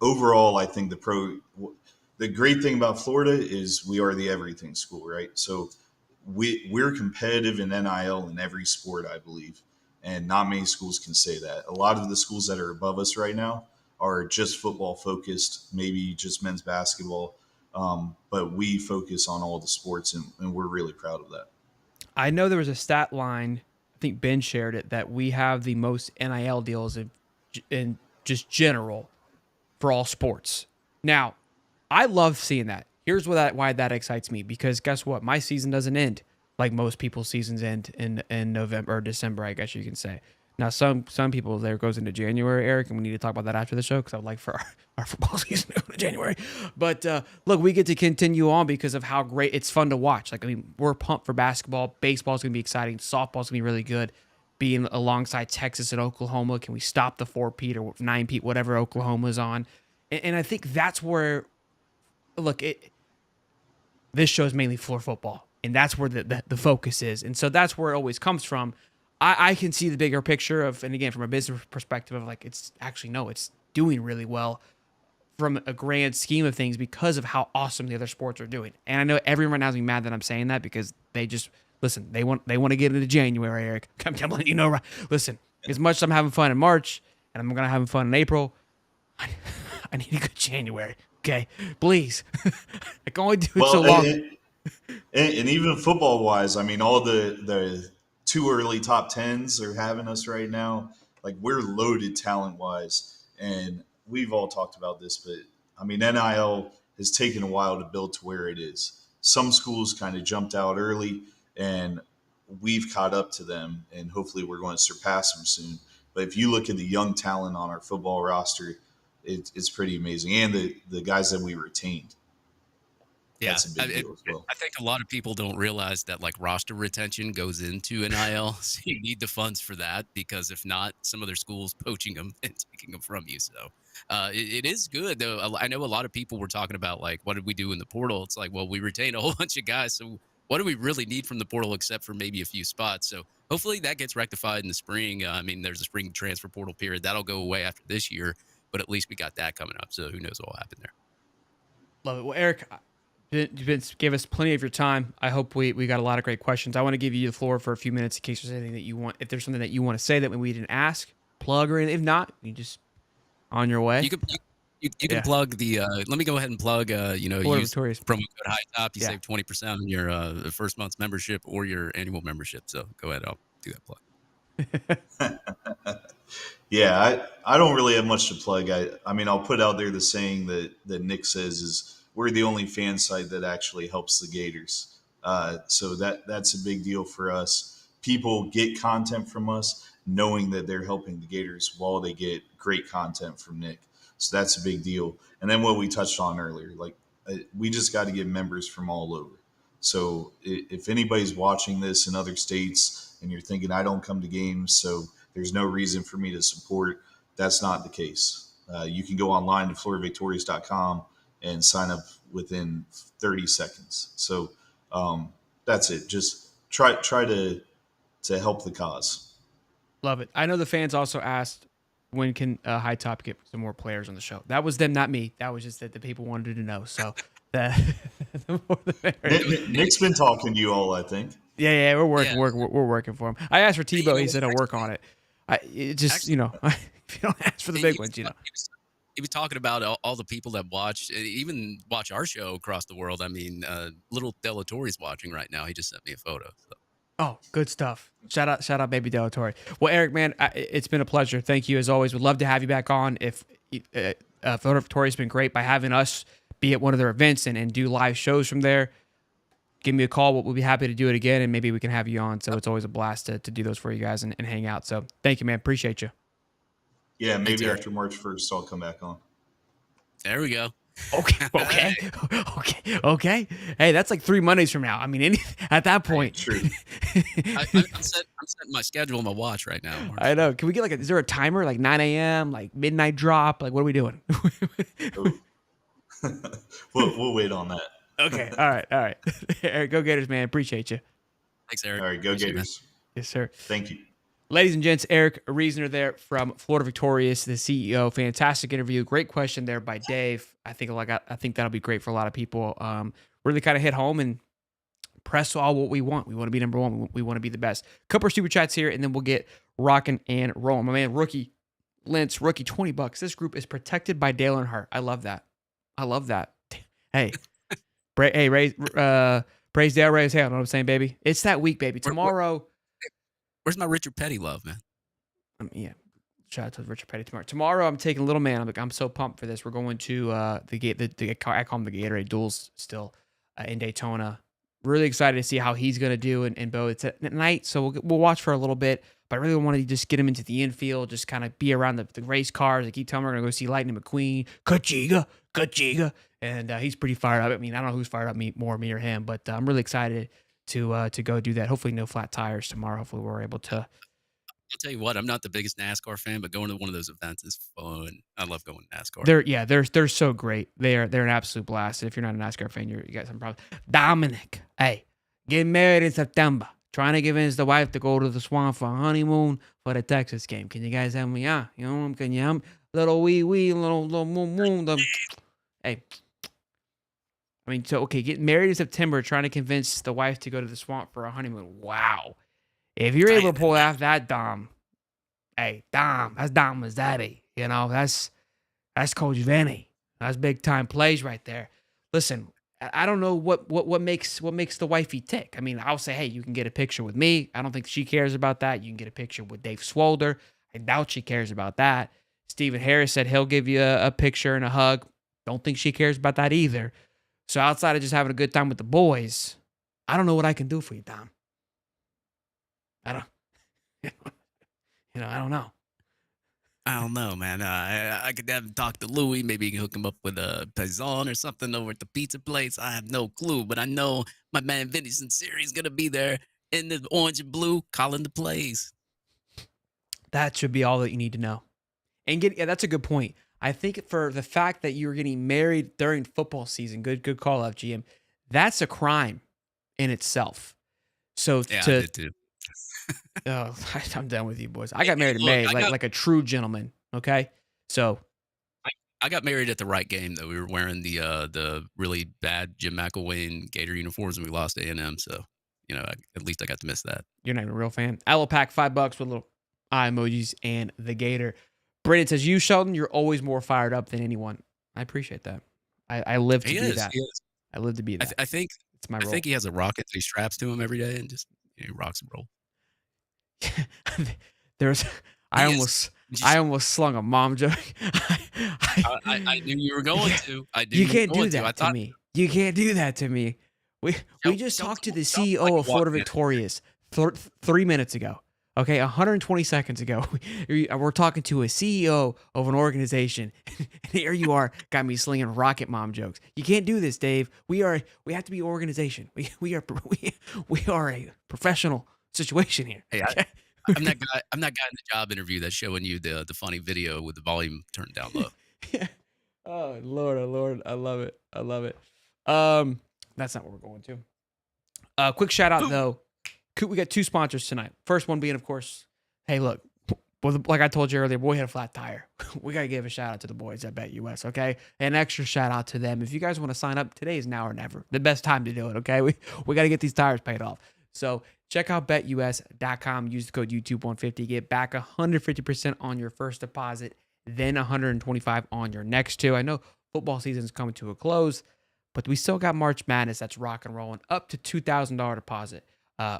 overall, I think the great thing about Florida is we are the everything school, right? So we're competitive in NIL in every sport, I believe, and not many schools can say that. A lot of the schools that are above us right now are just football focused, maybe just men's basketball. But we focus on all the sports, and we're really proud of that. I know there was a stat line, I think Ben shared it, that we have the most NIL deals of in just general for all sports. Now, I love seeing that. Here's why that excites me, because guess what? My season doesn't end like most people's seasons end in November or December, I guess you can say. Now, some people there goes into January, Eric, and we need to talk about that after the show because I would like for our football season to go to January. But look, we get to continue on because of how great it's fun to watch. Like, I mean, we're pumped for basketball. Baseball's going to be exciting. Softball's going to be really good. Being alongside Texas and Oklahoma, can we stop the 4-peat or 9-peat, whatever Oklahoma's on? And I think that's where, look, this show is mainly for football, and that's where the focus is. And so that's where it always comes from. I can see the bigger picture of, and again, from a business perspective of like, it's doing really well from a grand scheme of things because of how awesome the other sports are doing. And I know everyone right now is being mad that I'm saying that because they just, listen, they want to get into January, Eric. I'm letting you know, right? Listen, as much as I'm having fun in March and I'm going to have fun in April, I need a good January. Okay, please. I can only do it so long. And even football wise, I mean, all the too early top tens are having us right now. Like, we're loaded talent wise, and we've all talked about this, but I mean, NIL has taken a while to build to where it is. Some schools kind of jumped out early, and we've caught up to them, and hopefully we're going to surpass them soon. But if you look at the young talent on our football roster, it's pretty amazing. And the guys that we retained. Yeah, that's a big deal as well. I think a lot of people don't realize that like roster retention goes into NIL. So you need the funds for that, because if not, some other schools poaching them and taking them from you. So it is good though. I know a lot of people were talking about like, what did we do in the portal? It's like, well, we retained a whole bunch of guys. So what do we really need from the portal except for maybe a few spots? So hopefully that gets rectified in the spring. I mean, there's a spring transfer portal period that'll go away after this year, but at least we got that coming up. So who knows what will happen there. Love it. Well, Eric, you gave us plenty of your time. I hope we got a lot of great questions. I want to give you the floor for a few minutes in case there's anything that you want. If there's something that you want to say that we didn't ask, plug, or anything. If not, you just on your way. You can plug the. Let me go ahead and plug. Use promo code HighTop. You save 20% on your first month's membership or your annual membership. So go ahead. I'll do that plug. Yeah, I don't really have much to plug. I mean, I'll put out there the saying that Nick says is, we're the only fan site that actually helps the Gators. So that's a big deal for us. People get content from us knowing that they're helping the Gators while they get great content from Nick. So that's a big deal. And then what we touched on earlier, like we just got to get members from all over. So if anybody's watching this in other states and you're thinking, I don't come to games, so there's no reason for me to support, that's not the case. You can go online to floridavictorious.com and sign up within 30 seconds. So that's it. Just try to help the cause. Love it. I know the fans also asked, when can High Top get some more players on the show? That was them, not me. That was just that the people wanted to know. So the more the better. Nick's been talking to you all, I think. Yeah, we're working for him. I asked for Tebow. He said he'll work on it. If you don't ask for the big ones, He was talking about all the people that even watch our show across the world. I mean, little Delatorre's watching right now. He just sent me a photo. So. Oh, good stuff. Shout out, baby Delatorre. Well, Eric, man, it's been a pleasure. Thank you as always. Would love to have you back on. If Florida Victoria's been great by having us be at one of their events and do live shows from there. Give me a call. We'll be happy to do it again, and maybe we can have you on. So it's always a blast to do those for you guys and hang out. So thank you, man. Appreciate you. Yeah, maybe after March 1st, I'll come back on. There we go. Okay. Hey, that's like 3 Mondays from now. I mean, at that point. True. I'm setting my schedule on my watch right now. I know. Can we get is there a timer, like 9 a.m., like midnight drop? Like, what are we doing? We'll wait on that. Okay. All right. Eric, go Gators, man. Appreciate you. Thanks, Eric. All right, go Gators. Yes, sir. Thank you. Ladies and gents, Eric Reasoner there from Florida Victorious, the CEO. Fantastic interview. Great question there by Dave. I think that'll be great for a lot of people. Really kind of hit home and press all what we want. We want to be number one. We want to be the best. Couple of super chats here, and then we'll get rocking and rolling. My man, rookie $20. This group is protected by Dale Earnhardt. I love that. Hey, praise Dale, raise hell. Know what I'm saying, baby? It's that week, baby. Tomorrow. Where's my Richard Petty love, man? Yeah, Shout out to Richard Petty tomorrow. Tomorrow, I'm taking little man. I'm so pumped for this. We're going to I call them the Gatorade Duels still in Daytona. Really excited to see how he's going to do in Bo. It's at night, so we'll watch for a little bit. But I really want to just get him into the infield, just kind of be around the race cars. I keep telling him we're going to go see Lightning McQueen, Kachiga. And he's pretty fired up. I mean, I don't know who's fired up, me or him, but I'm really excited to go do that. Hopefully no flat tires tomorrow. Hopefully we're able to. I'll tell you what, I'm not the biggest NASCAR fan, but going to one of those events is fun. I love going to NASCAR. They're so great. They're an absolute blast. If you're not a NASCAR fan, you got some problems. Dominic, hey, getting married in September. Trying to convince the wife to go to the Swamp for a honeymoon for the Texas game. Can you guys help me out? You know, can you help me? Little little moon. Hey. I mean, so, okay, getting married in September, trying to convince the wife to go to the Swamp for a honeymoon. Wow. If you're able to pull off that, Dom, hey, Dom, that's Dom as daddy. You know, that's Coach Vinny. That's big time plays right there. Listen, I don't know what makes the wifey tick. I mean, I'll say, hey, you can get a picture with me. I don't think she cares about that. You can get a picture with Dave Swolder. I doubt she cares about that. Stephen Harris said he'll give you a picture and a hug. Don't think she cares about that either. So outside of just having a good time with the boys, I don't know what I can do for you, Dom. I don't know. I don't know, man. I could have him talk to Louis. Maybe you can hook him up with a paisan or something over at the pizza place. I have no clue, but I know my man Vinny Sinceri is going to be there in the orange and blue calling the plays. That should be all that you need to know. And that's a good point. I think for the fact that you're getting married during football season, good call out, GM. That's a crime in itself. So yeah, I did too. Oh, I'm done with you boys. I got married in May, like a true gentleman. Okay, so I got married at the right game though. We were wearing the really bad Jim McElwain Gator uniforms, and we lost A&M. So at least I got to miss that. You're not even a real fan. I will pack $5 with little eye emojis and the Gator. Brendan says, "You, Sheldon, you're always more fired up than anyone." I appreciate that. I live to be that. I live to be that. I think it's my role. I think he has a rocket that he straps to him every day and just rocks and roll. I almost slung a mom joke. I knew you were going to. You can't do that to me. You can't do that to me. We just talked to the CEO of Florida Victorious 3 minutes ago. Okay, 120 seconds ago, we're talking to a CEO of an organization, and here you are, got me slinging rocket mom jokes. You can't do this, Dave. We have to be an organization. We are a professional situation here. Hey, I'm that guy in the job interview that's showing you the funny video with the volume turned down low. Yeah. Oh Lord, I love it. That's not what we're going to. Quick shout out though. We got 2 sponsors tonight. First one being, of course, hey, look, like I told you earlier, boy had a flat tire. We got to give a shout out to the boys at BetUS, okay? An extra shout out to them. If you guys want to sign up, today is now or never. The best time to do it, okay? We got to get these tires paid off. So check out betus.com. Use the code YouTube150. Get back 150% on your first deposit, then 125 on your next 2. I know football season is coming to a close, but we still got March Madness that's rock and rolling up to $2,000 deposit.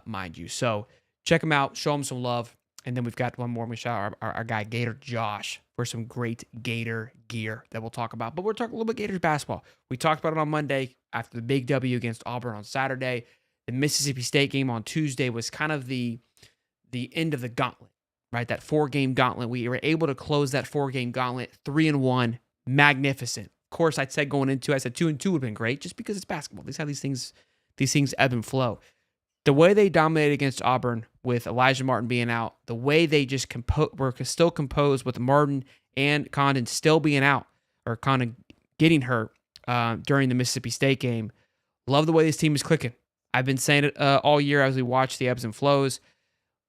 Mind you. So check them out, show them some love. And then we've got one more. We shout out our guy, Gator Josh, for some great Gator gear that we'll talk about. But we're talking a little bit Gators basketball. We talked about it on Monday after the big W against Auburn on Saturday. The Mississippi State game on Tuesday was kind of the end of the gauntlet, right? That 4-game gauntlet. We were able to close that 4-game gauntlet 3-1. Magnificent. Of course, I said 2-2 would have been great just because it's basketball. These things ebb and flow. The way they dominated against Auburn with Elijah Martin being out, the way they just were still composed with Martin and Condon still being out or Condon getting hurt during the Mississippi State game. Love the way this team is clicking. I've been saying it all year as we watch the ebbs and flows.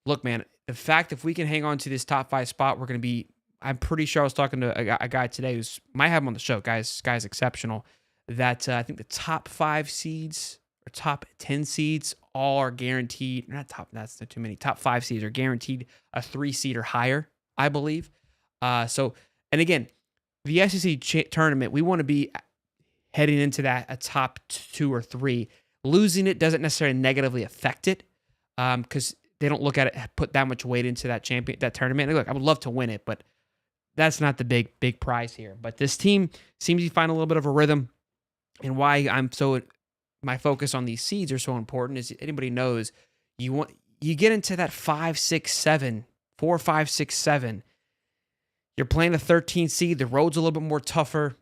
Look, man, the fact if we can hang on to this top 5 spot, we're going to be, I'm pretty sure I was talking to a guy today who's, might have him on the show, guy's exceptional, that I think the top 5 seeds or top 10 seeds all are guaranteed, that's not too many, top 5 seeds are guaranteed a 3 seed or higher, I believe. And again, the SEC tournament, we want to be heading into that a top 2 or 3. Losing it doesn't necessarily negatively affect it because they don't look at it, put that much weight into that tournament. Look, I would love to win it, but that's not the big prize here. But this team seems to find a little bit of a rhythm, and why my focus on these seeds are so important is anybody knows you get into that 5, 6, 7, 4, 5, 6, 7. You're playing a 13 seed. The road's a little bit more tougher,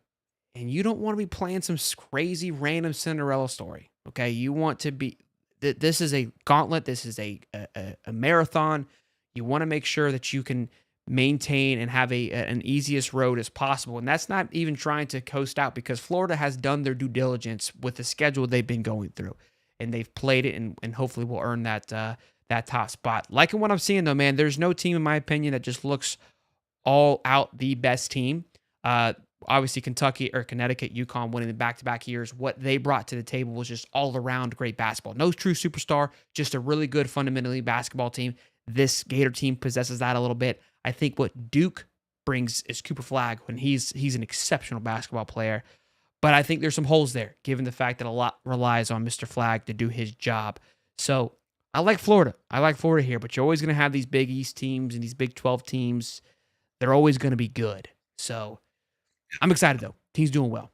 and you don't want to be playing some crazy random Cinderella story. Okay, you want to be. This is a gauntlet. This is a marathon. You want to make sure that you can maintain and have an easiest road as possible. And that's not even trying to coast out, because Florida has done their due diligence with the schedule they've been going through, and they've played it, and hopefully will earn that top spot. Liking what I'm seeing though, man. There's no team in my opinion that just looks all out the best team. Obviously Kentucky or Connecticut, UConn winning the back-to-back years. What they brought to the table was just all around great basketball. No true superstar, just a really good fundamentally basketball team. This Gator team possesses that a little bit. I think what Duke brings is Cooper Flagg when he's an exceptional basketball player. But I think there's some holes there, given the fact that a lot relies on Mr. Flagg to do his job. So I like Florida. I like Florida here, but you're always going to have these Big East teams and these Big 12 teams. They're always going to be good. So I'm excited, though. Team's doing well.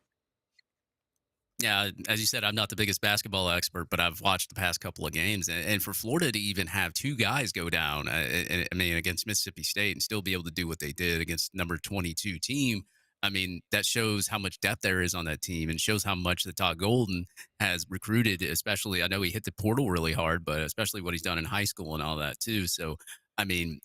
Yeah, as you said, I'm not the biggest basketball expert, but I've watched the past couple of games, and for Florida to even have two guys go down, I mean, against Mississippi State and still be able to do what they did against number 22 team, I mean, that shows how much depth there is on that team, and shows how much the Todd Golden has recruited. Especially, I know he hit the portal really hard, but especially what he's done in high school and all that too. So, I mean,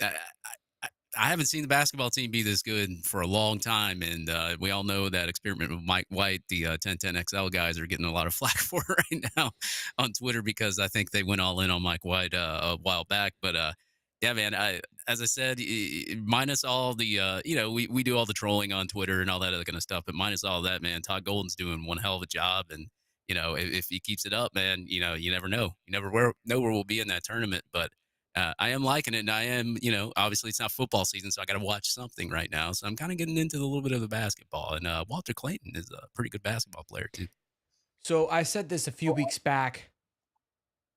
I haven't seen the basketball team be this good for a long time, and we all know that experiment with Mike White, the 1010XL guys, are getting a lot of flack for right now on Twitter, because I think they went all in on Mike White a while back. But yeah, man, as I said, minus all the we do all the trolling on Twitter and all that other kind of stuff, but minus all that, man, Todd Golden's doing one hell of a job, and if he keeps it up, man, you never know, know where we'll be in that tournament, but. I am liking it, and I am, obviously it's not football season, so I got to watch something right now. So I'm kind of getting into a little bit of the basketball, and Walter Clayton is a pretty good basketball player too. So I said this a few weeks back.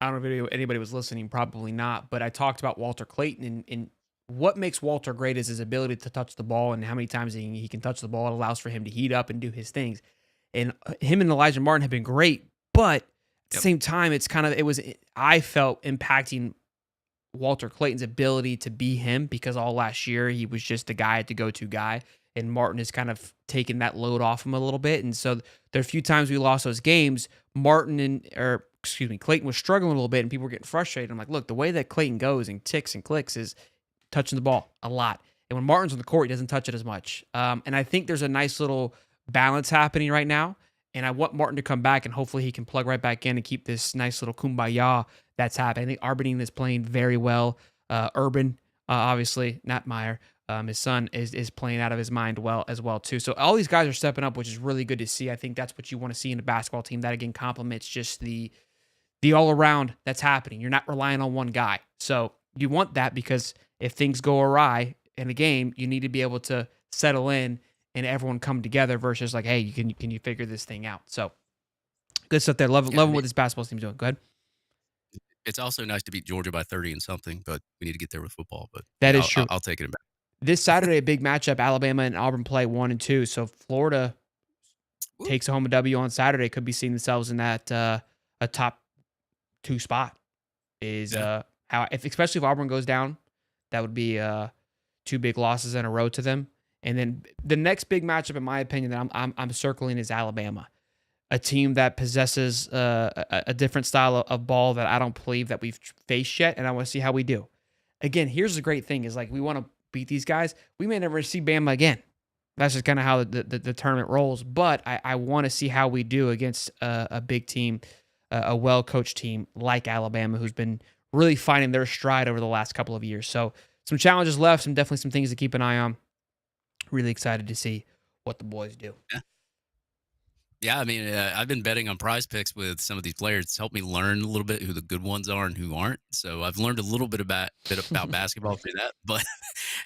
I don't know if anybody was listening, probably not, but I talked about Walter Clayton, and what makes Walter great is his ability to touch the ball and how many times he can touch the ball. It allows for him to heat up and do his things. And him and Elijah Martin have been great, but at the same time, I felt impacting Walter Clayton's ability to be him, because all last year he was just the guy, the go-to guy, and Martin has kind of taken that load off him a little bit. And so there are a few times we lost those games. Clayton was struggling a little bit, and people were getting frustrated. I'm like, look, the way that Clayton goes and ticks and clicks is touching the ball a lot. And when Martin's on the court, he doesn't touch it as much. And I think there's a nice little balance happening right now. And I want Martin to come back, and hopefully he can plug right back in and keep this nice little kumbaya that's happening. I think Aberdeen is playing very well. Urban, obviously, not Meyer, his son is playing out of his mind as well too. So all these guys are stepping up, which is really good to see. I think that's what you want to see in a basketball team. That again complements just the all around that's happening. You're not relying on one guy. So you want that, because if things go awry in a game, you need to be able to settle in and everyone come together, versus like, hey, can you figure this thing out? So good stuff there. Loving what this basketball team's doing. Go ahead. It's also nice to beat Georgia by 30 and something, but we need to get there with football. But that is true. I'll take it back. This Saturday, a big matchup. Alabama and Auburn play 1 and 2. So Florida takes home a W on Saturday. Could be seeing themselves in that a top 2 spot. Especially if Auburn goes down, that would be 2 big losses in a row to them. And then the next big matchup, in my opinion, that I'm circling is Alabama, a team that possesses a different style of ball that I don't believe that we've faced yet, and I want to see how we do. Again, here's the great thing: is like, we want to beat these guys. We may never see Bama again. That's just kind of how the tournament rolls. But I want to see how we do against a big team, a well-coached team like Alabama, who's been really finding their stride over the last couple of years. So some challenges left, definitely some things to keep an eye on. Really excited to see what the boys do. Yeah, I mean, I've been betting on Prize Picks with some of these players. It's helped me learn a little bit who the good ones are and who aren't. So I've learned a little bit about basketball through that. But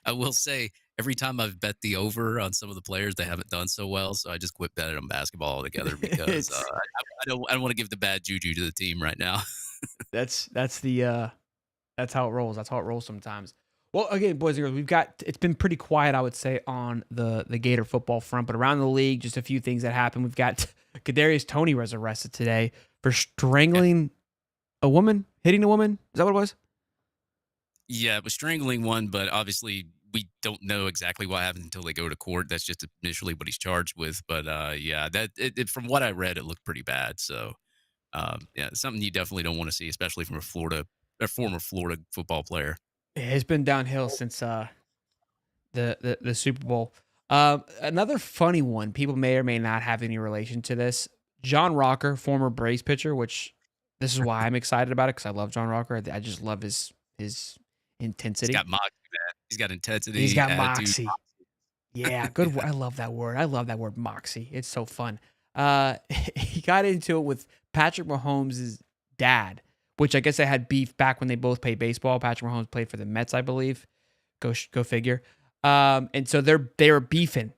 I will say, every time I've bet the over on some of the players, they haven't done so well. So I just quit betting on basketball altogether, because I don't want to give the bad juju to the team right now. That's the That's how it rolls. That's how it rolls sometimes. Well, again, boys and girls, it's been pretty quiet, I would say, on the Gator football front, but around the league, just a few things that happened. We've got Kadarius Toney was arrested today for strangling a woman, hitting a woman. Is that what it was? Yeah, it was strangling one, but obviously we don't know exactly what happened until they go to court. That's just initially what he's charged with. But yeah, from what I read, it looked pretty bad. So yeah, it's something you definitely don't want to see, especially from a former Florida football player. It's been downhill since the Super Bowl. Another funny one. People may or may not have any relation to this. John Rocker, former Braves pitcher, which this is why I'm excited about it because I love John Rocker. I just love his intensity. He's got moxie, man. He's got intensity. He's got attitude. moxie. Yeah, good. Yeah. I love that word. I love that word, moxie. It's so fun. He got into it with Patrick Mahomes' dad, which I guess they had beef back when they both played baseball. Patrick Mahomes played for the Mets, I believe. Go figure. And so they were beefing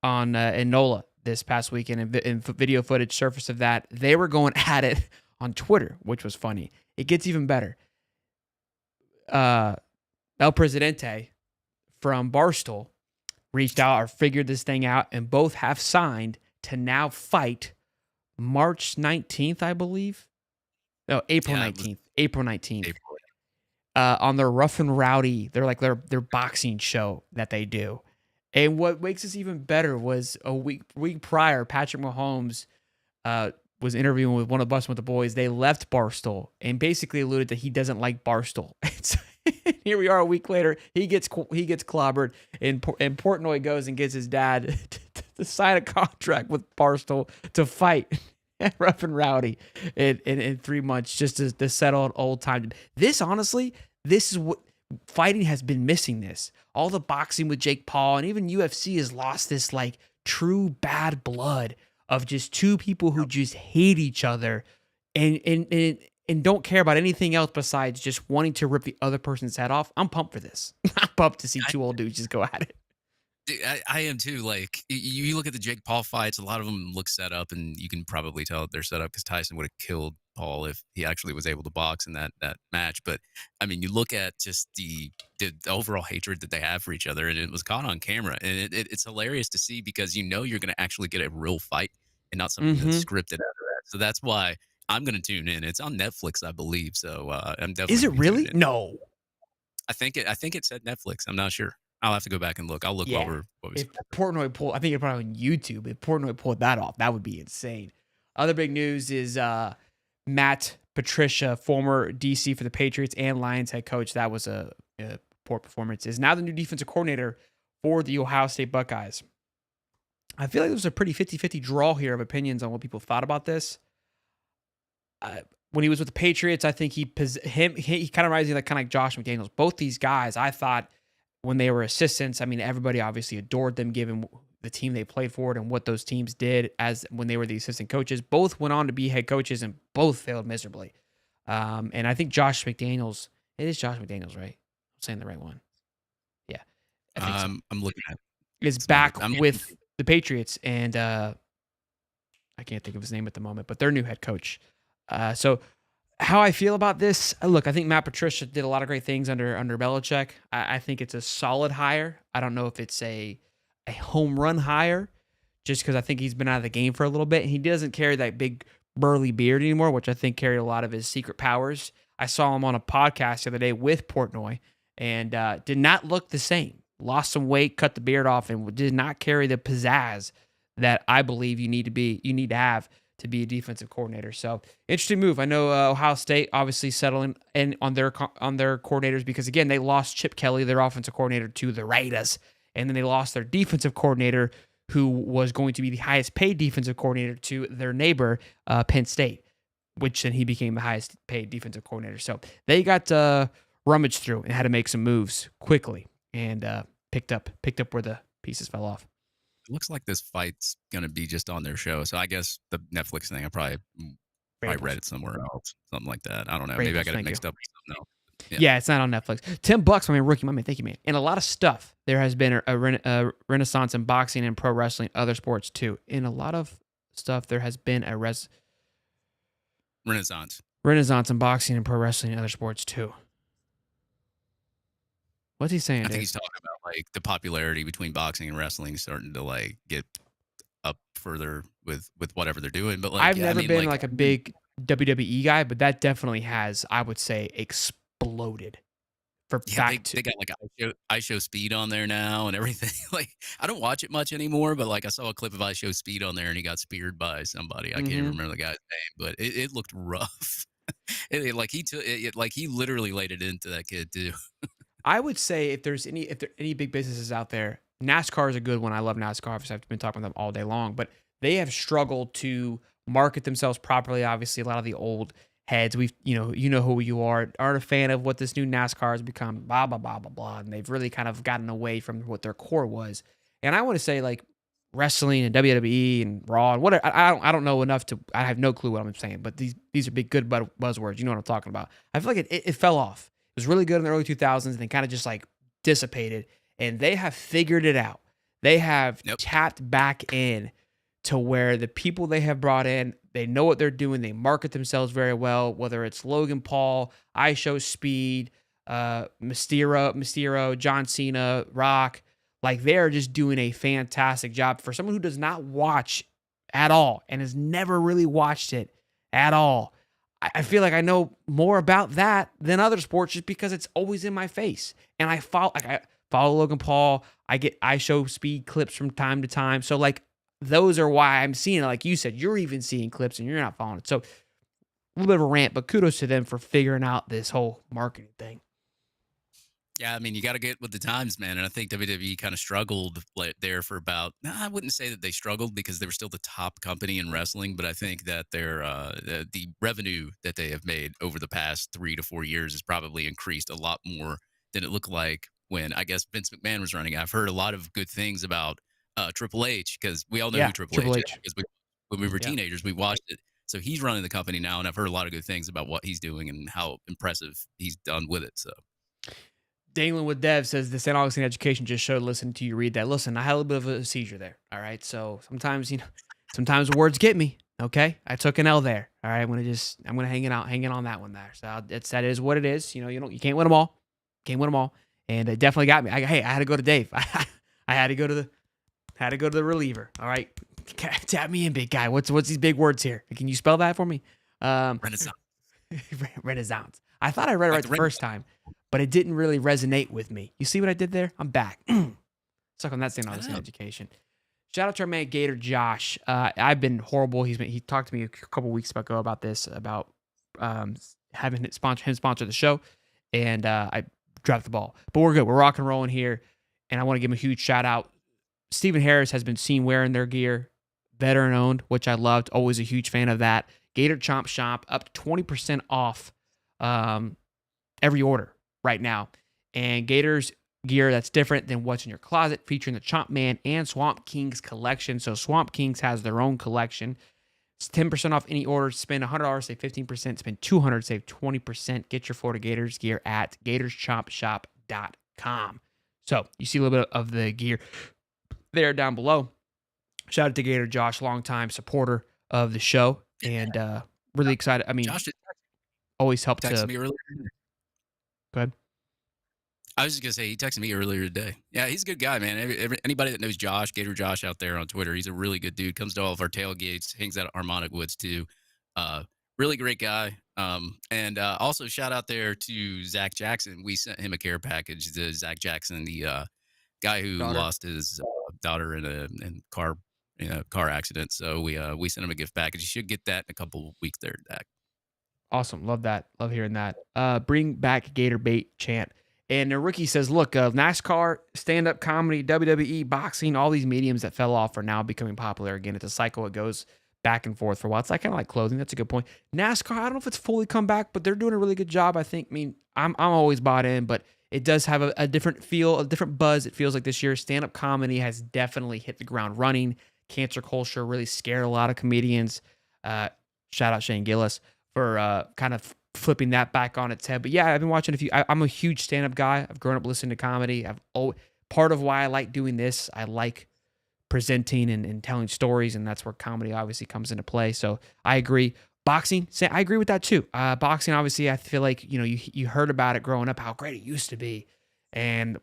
on in NOLA this past weekend, and video footage surfaced of that. They were going at it on Twitter, which was funny. It gets even better. El Presidente from Barstool reached out or figured this thing out, and both have signed to now fight March 19th, I believe. No, April 19th. April 19th. April. On their Rough and Rowdy, they're like their boxing show that they do. And what makes this even better was a week prior, Patrick Mahomes was interviewing with one of us with the boys. They left Barstool and basically alluded that he doesn't like Barstool. Here we are a week later. He gets clobbered, and Portnoy goes and gets his dad to sign a contract with Barstool to fight Rough and Rowdy in 3 months just to settle an old time. This is what fighting has been missing. This all the boxing with Jake Paul and even UFC has lost this like true bad blood of just two people who just hate each other and don't care about anything else besides just wanting to rip the other person's head off. I'm pumped for this. I'm pumped to see two old dudes just go at it. Dude, I am too. Like you look at the Jake Paul fights, a lot of them look set up, and you can probably tell that they're set up because Tyson would have killed Paul if he actually was able to box in that match. But I mean, you look at just the overall hatred that they have for each other, and it was caught on camera, and it's hilarious to see because you're going to actually get a real fight and not something that's scripted out of that. So that's why I'm going to tune in. It's on Netflix, I believe. So I'm definitely. Is it really? No. I think it said Netflix. I'm not sure. I'll have to go back and look. I'll look what we if Portnoy pulled, I think it's probably on YouTube. If Portnoy pulled that off, that would be insane. Other big news is Matt Patricia, former DC for the Patriots and Lions head coach. That was a poor performance. Is now the new defensive coordinator for the Ohio State Buckeyes. I feel like there was a pretty 50-50 draw here of opinions on what people thought about this. When he was with the Patriots, I think he kind of reminds me like Josh McDaniels. Both these guys, I thought, when they were assistants, I mean, everybody obviously adored them given the team they played for and what those teams did as when they were the assistant coaches. Both went on to be head coaches and both failed miserably. And I think Josh McDaniels, it is Josh McDaniels, right? I'm saying the right one. Yeah. I think so. I'm looking at it. Is back with the Patriots, and I can't think of his name at the moment, but their new head coach. So how I feel about this, look, I think Matt Patricia did a lot of great things under Belichick. I think it's a solid hire. I don't know if it's a home run hire, just because I think he's been out of the game for a little bit, and he doesn't carry that big burly beard anymore, which I think carried a lot of his secret powers. I saw him on a podcast the other day with Portnoy, and did not look the same. Lost some weight, cut the beard off, and did not carry the pizzazz that I believe you need to have to be a defensive coordinator. So interesting move. I know Ohio State obviously settling in on their coordinators because, again, they lost Chip Kelly, their offensive coordinator, to the Raiders, and then they lost their defensive coordinator, who was going to be the highest paid defensive coordinator, to their neighbor, Penn State, which then he became the highest paid defensive coordinator. So they got rummaged through and had to make some moves quickly and picked up where the pieces fell off. It looks like this fight's going to be just on their show. So I guess the Netflix thing, I probably read it somewhere else, something like that. I don't know. Maybe I got it mixed up with something else. Yeah, it's not on Netflix. $10, rookie, my man. Thank you, man. And a lot of stuff. There has been a renaissance in boxing and pro wrestling, other sports too. In a lot of stuff, there has been a renaissance in boxing and pro wrestling and other sports too. What's he saying, I think Dave? he's talking about like the popularity between boxing and wrestling starting to like get up further with whatever they're doing. But like, I've yeah, I never mean, been like, like a big WWE guy, but that definitely has, I would say, exploded for yeah, back to they got like I show Speed on there now and everything. Like, I don't watch it much anymore, but like I saw a clip of I Show Speed on there and he got speared by somebody. I can't even hmm remember the guy's name, but it looked rough. Like he took it, like he literally laid it into that kid too. I would say if there are any big businesses out there, NASCAR is a good one. I love NASCAR. Obviously, I've been talking about them all day long, but they have struggled to market themselves properly. Obviously, a lot of the old heads, you know who you aren't a fan of what this new NASCAR has become, blah blah blah blah blah, and they've really kind of gotten away from what their core was. And I want to say like wrestling and WWE and Raw and whatever. I don't know enough to. I have no clue what I'm saying, but these are big good buzzwords. You know what I'm talking about. I feel like it fell off. It was really good in the early 2000s and then kind of just like dissipated. And they have figured it out. They have Nope. tapped back in to where the people they have brought in, they know what they're doing. They market themselves very well, whether it's Logan Paul, I Show Speed, Mysterio, John Cena, Rock. Like they're just doing a fantastic job for someone who does not watch at all and has never really watched it at all. I feel like I know more about that than other sports just because it's always in my face. And I follow Logan Paul. I show Speed clips from time to time. So like those are why I'm seeing it. Like you said, you're even seeing clips and you're not following it. So a little bit of a rant, but kudos to them for figuring out this whole marketing thing. Yeah, I mean, you got to get with the times, man. And I think WWE kind of struggled there for about. No, I wouldn't say that they struggled because they were still the top company in wrestling, but I think that their the revenue that they have made over the past 3 to 4 years has probably increased a lot more than it looked like when I guess Vince McMahon was running. I've heard a lot of good things about Triple H because we all know Yeah, who Triple Triple H H. is because when we were Yeah. teenagers, we watched it. So he's running the company now, and I've heard a lot of good things about what he's doing and how impressive he's done with it. So. Dangling with Dev says the St. Augustine education just showed listening to you read that. Listen, I had a little bit of a seizure there. All right. So sometimes words get me. Okay. I took an L there. All right. I'm gonna hang it on that one there. So that is what it is. You can't win them all. Can't win them all. And it definitely got me. I had to go to Dave. I had to go to the reliever. All right. Tap me in, big guy. What's these big words here? Can you spell that for me? Renaissance. Renaissance. I thought I read it Like right the the first time, but it didn't really resonate with me. You see what I did there? I'm back. Stuck on that St. Augustine education. Shout out to our man Gator Josh. I've been horrible. He talked to me a couple weeks ago about this, about having him sponsor the show, and I dropped the ball. But we're good. We're rock and rolling here, and I want to give him a huge shout out. Stephen Harris has been seen wearing their gear, veteran owned, which I loved. Always a huge fan of that. Gator Chomp Shop up to 20% off every order right now. And Gators gear that's different than what's in your closet, featuring the Chomp Man and Swamp Kings collection. So Swamp Kings has their own collection. It's 10% off any order. Spend $100, save 15%. Spend $200, save 20%. Get your Florida Gators gear at GatorsChompShop.com. So you see a little bit of the gear there down below. Shout out to Gator Josh, longtime supporter of the show, and really excited. I mean, Josh always helped texted to. me earlier. Go ahead. I was just gonna say he texted me earlier today. Yeah, he's a good guy, man. Anybody that knows Josh, Gator Josh out there on Twitter, he's a really good dude. Comes to all of our tailgates, hangs out at Harmonic Woods too. Really great guy. And also shout out there to Zach Jackson. We sent him a care package to Zach Jackson, the guy who lost his daughter in a car accident. So we sent him a gift package. You should get that in a couple weeks there, Dak. Awesome. Love that. Love hearing that. Bring back Gator Bait chant. And Ricky says, look, NASCAR, stand-up comedy, WWE, boxing, all these mediums that fell off are now becoming popular again. It's a cycle. It goes back and forth for a while. It's like kind of like clothing. That's a good point. NASCAR, I don't know if it's fully come back, but they're doing a really good job, I think. I mean, I'm always bought in, but it does have a different feel, a different buzz. It feels like this year stand-up comedy has definitely hit the ground running. Cancer culture really scared a lot of comedians. Shout out Shane Gillis for kind of flipping that back on its head. But yeah, I've been watching a few. I'm a huge stand-up guy. I've grown up listening to comedy. Part of why I like doing this, I like presenting and telling stories, and that's where comedy obviously comes into play. So I agree. Boxing, I agree with that too. Boxing, obviously, I feel like you heard about it growing up, how great it used to be, And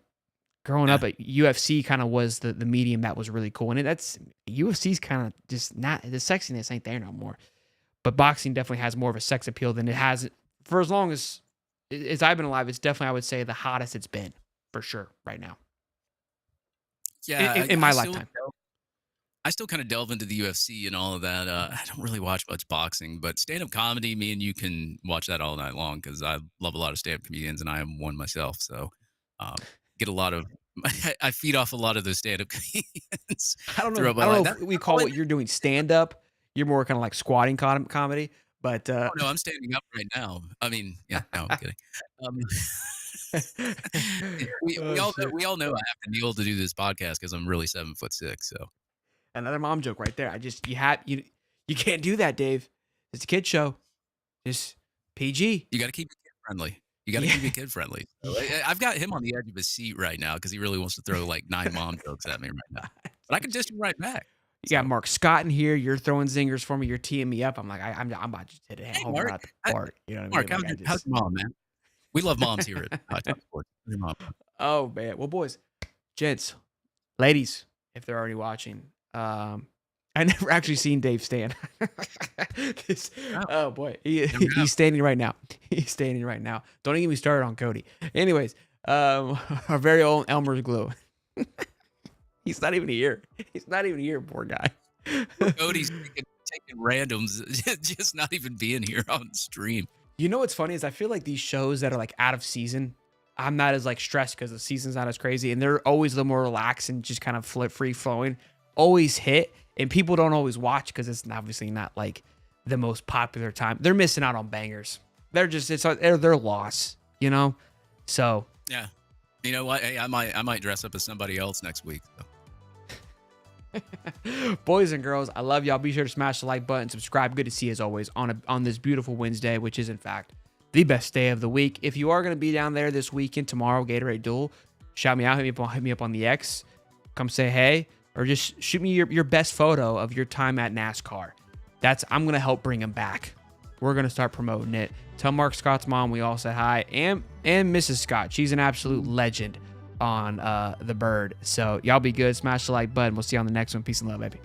growing up at UFC kind of was the medium that was really cool. And that's UFC's kind of just not, the sexiness ain't there no more. But boxing definitely has more of a sex appeal than it has for as long as I've been alive. It's definitely, I would say, the hottest it's been for sure right now. Yeah, In my lifetime. I still kind of delve into the UFC and all of that. I don't really watch much boxing, but stand-up comedy, me and you can watch that all night long because I love a lot of stand-up comedians, and I am one myself. So get a lot of I feed off a lot of those stand-up comedians. I don't throughout my know life. if we call what you're doing stand-up. You're more kind of like squatting comedy, but Oh, no, I'm standing up right now. I mean, yeah, no, I'm kidding. We all know I have to kneel to do this podcast because I'm really 7'6". So another mom joke right there. You can't do that, Dave. It's a kid show. Just PG. you got to keep it kid friendly. You got to keep it kid friendly. So I've got him on the edge of his seat right now because he really wants to throw like 9 mom jokes at me right now. But I can just right back. You got Mark Scott in here. You're throwing zingers for me. You're teeing me up. I'm like, I'm about to hit a home run at the park. You know what I mean? Mark, how's your mom, man? We love moms here at High Top Sports. Your mom. Oh man. Well, boys, gents, ladies, if they're already watching, I never actually seen Dave stand. Oh boy, he's standing right now. He's standing right now. Don't even get me started on Cody. Anyways, our very own Elmer's glue. He's not even here. He's not even here, poor guy. Cody's taking randoms, just not even being here on stream. You know what's funny is I feel like these shows that are like out of season, I'm not as like stressed because the season's not as crazy, and they're always a little more relaxed and just kind of free flowing. Always hit, and people don't always watch because it's obviously not like the most popular time. They're missing out on bangers. They're just their loss, you know. So yeah, you know what? Hey, I might dress up as somebody else next week. So. Boys and girls, I love y'all. Be sure to smash the like button, subscribe. Good to see you as always on this beautiful Wednesday, which is in fact the best day of the week. If you are going to be down there this weekend, tomorrow, Gatorade Duel, shout me out, hit me up on the X, come say hey, or just shoot me your best photo of your time at NASCAR. I'm going to help bring him back. We're going to start promoting it. Tell Mark Scott's mom we all said hi, and Mrs. Scott. She's an absolute legend on the bird. So y'all be good. Smash the like button. We'll see you on the next one. Peace and love, baby.